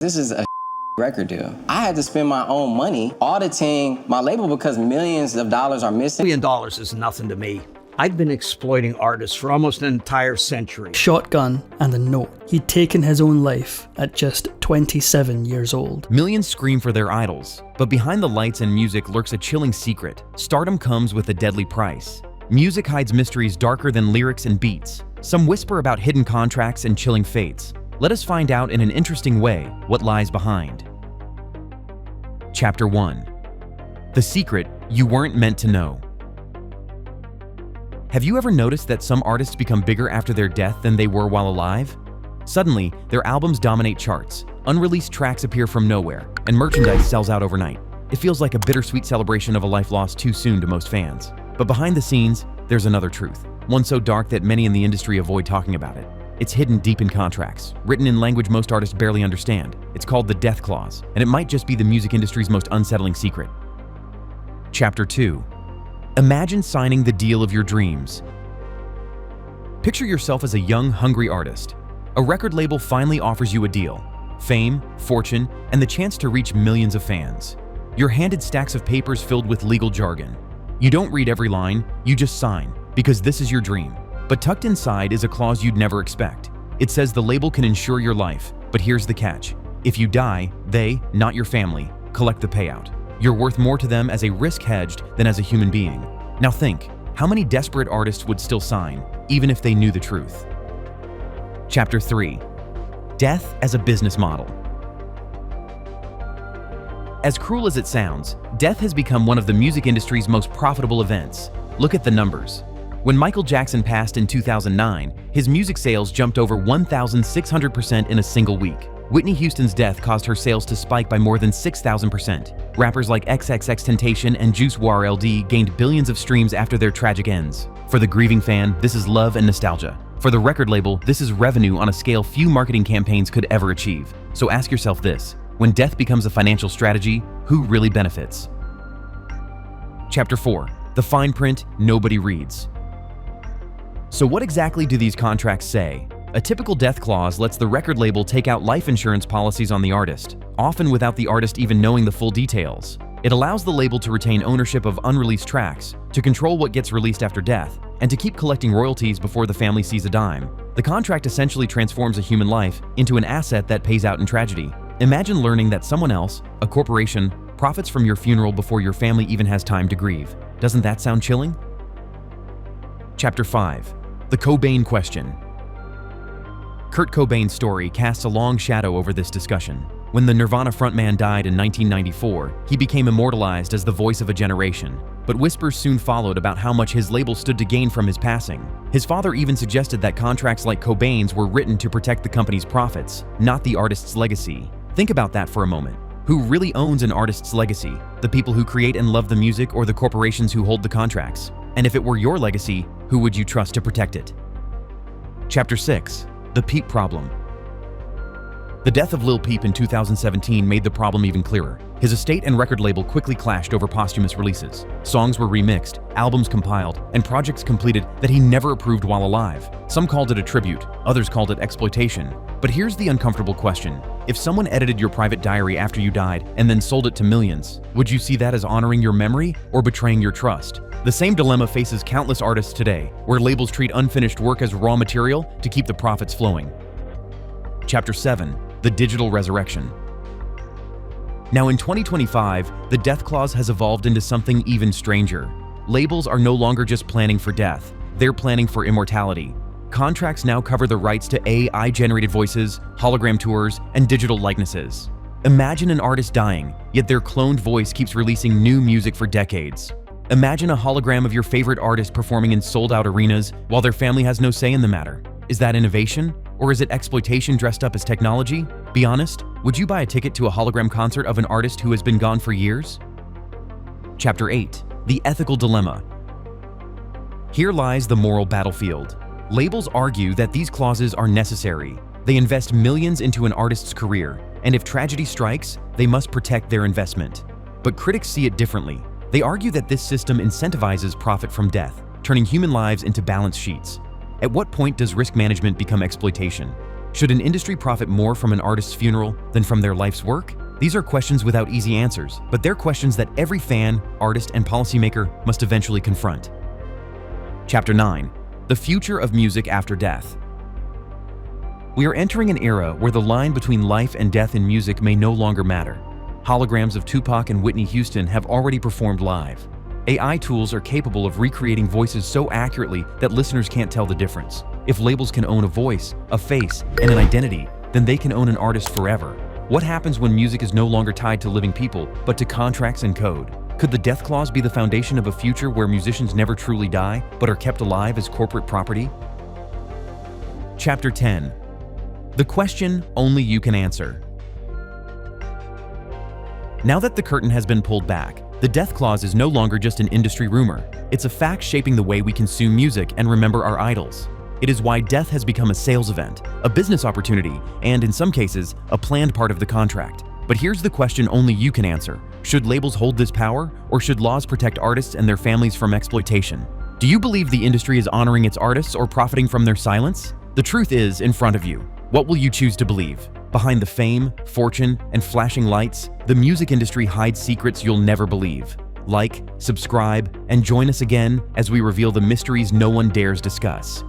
This is a record deal. I had to spend my own money auditing my label because millions of dollars are missing. $1 million is nothing to me. I've been exploiting artists for almost an entire century. Shotgun and a note. He'd taken his own life at just 27 years old. Millions scream for their idols, but behind the lights and music lurks a chilling secret. Stardom comes with a deadly price. Music hides mysteries darker than lyrics and beats. Some whisper about hidden contracts and chilling fates. Let us find out in an interesting way what lies behind. Chapter 1. The secret you weren't meant to know. Have you ever noticed that some artists become bigger after their death than they were while alive? Suddenly, their albums dominate charts, unreleased tracks appear from nowhere, and merchandise sells out overnight. It feels like a bittersweet celebration of a life lost too soon to most fans. But behind the scenes, there's another truth, one so dark that many in the industry avoid talking about it. It's hidden deep in contracts, written in language most artists barely understand. It's called the death clause, and it might just be the music industry's most unsettling secret. Chapter 2. Imagine signing the deal of your dreams. Picture yourself as a young, hungry artist. A record label finally offers you a deal. Fame, fortune, and the chance to reach millions of fans. You're handed stacks of papers filled with legal jargon. You don't read every line, you just sign, because this is your dream. But tucked inside is a clause you'd never expect. It says the label can insure your life, but here's the catch. If you die, they, not your family, collect the payout. You're worth more to them as a risk hedged than as a human being. Now think, how many desperate artists would still sign, even if they knew the truth? Chapter 3. Death as a business model. As cruel as it sounds, death has become one of the music industry's most profitable events. Look at the numbers. When Michael Jackson passed in 2009, his music sales jumped over 1,600% in a single week. Whitney Houston's death caused her sales to spike by more than 6,000%. Rappers like XXXTentacion and Juice WRLD gained billions of streams after their tragic ends. For the grieving fan, this is love and nostalgia. For the record label, this is revenue on a scale few marketing campaigns could ever achieve. So ask yourself this, when death becomes a financial strategy, who really benefits? Chapter 4. The fine print nobody reads. So what exactly do these contracts say? A typical death clause lets the record label take out life insurance policies on the artist, often without the artist even knowing the full details. It allows the label to retain ownership of unreleased tracks, to control what gets released after death, and to keep collecting royalties before the family sees a dime. The contract essentially transforms a human life into an asset that pays out in tragedy. Imagine learning that someone else, a corporation, profits from your funeral before your family even has time to grieve. Doesn't that sound chilling? Chapter 5. The Cobain question. Kurt Cobain's story casts a long shadow over this discussion. When the Nirvana frontman died in 1994, he became immortalized as the voice of a generation. But whispers soon followed about how much his label stood to gain from his passing. His father even suggested that contracts like Cobain's were written to protect the company's profits, not the artist's legacy. Think about that for a moment. Who really owns an artist's legacy? The people who create and love the music, or the corporations who hold the contracts? And if it were your legacy, who would you trust to protect it? Chapter 6. The Peep Problem. The death of Lil Peep in 2017 made the problem even clearer. His estate and record label quickly clashed over posthumous releases. Songs were remixed, albums compiled, and projects completed that he never approved while alive. Some called it a tribute, others called it exploitation. But here's the uncomfortable question. If someone edited your private diary after you died and then sold it to millions, would you see that as honoring your memory or betraying your trust? The same dilemma faces countless artists today, where labels treat unfinished work as raw material to keep the profits flowing. Chapter 7. The Digital Resurrection. Now in 2025, the death clause has evolved into something even stranger. Labels are no longer just planning for death, they're planning for immortality. Contracts now cover the rights to AI-generated voices, hologram tours, and digital likenesses. Imagine an artist dying, yet their cloned voice keeps releasing new music for decades. Imagine a hologram of your favorite artist performing in sold-out arenas while their family has no say in the matter. Is that innovation? Or is it exploitation dressed up as technology? Be honest, would you buy a ticket to a hologram concert of an artist who has been gone for years? Chapter 8. The Ethical Dilemma. Here lies the moral battlefield. Labels argue that these clauses are necessary. They invest millions into an artist's career, and if tragedy strikes, they must protect their investment. But critics see it differently. They argue that this system incentivizes profit from death, turning human lives into balance sheets. At what point does risk management become exploitation? Should an industry profit more from an artist's funeral than from their life's work? These are questions without easy answers, but they're questions that every fan, artist, and policymaker must eventually confront. Chapter 9. The Future of Music After Death. We are entering an era where the line between life and death in music may no longer matter. Holograms of Tupac and Whitney Houston have already performed live. AI tools are capable of recreating voices so accurately that listeners can't tell the difference. If labels can own a voice, a face, and an identity, then they can own an artist forever. What happens when music is no longer tied to living people, but to contracts and code? Could the death clause be the foundation of a future where musicians never truly die, but are kept alive as corporate property? Chapter 10. The question only you can answer. Now that the curtain has been pulled back, the death clause is no longer just an industry rumor. It's a fact shaping the way we consume music and remember our idols. It is why death has become a sales event, a business opportunity, and in some cases, a planned part of the contract. But here's the question only you can answer. Should labels hold this power, or should laws protect artists and their families from exploitation? Do you believe the industry is honoring its artists or profiting from their silence? The truth is in front of you. What will you choose to believe? Behind the fame, fortune, and flashing lights, the music industry hides secrets you'll never believe. Like, subscribe, and join us again as we reveal the mysteries no one dares discuss.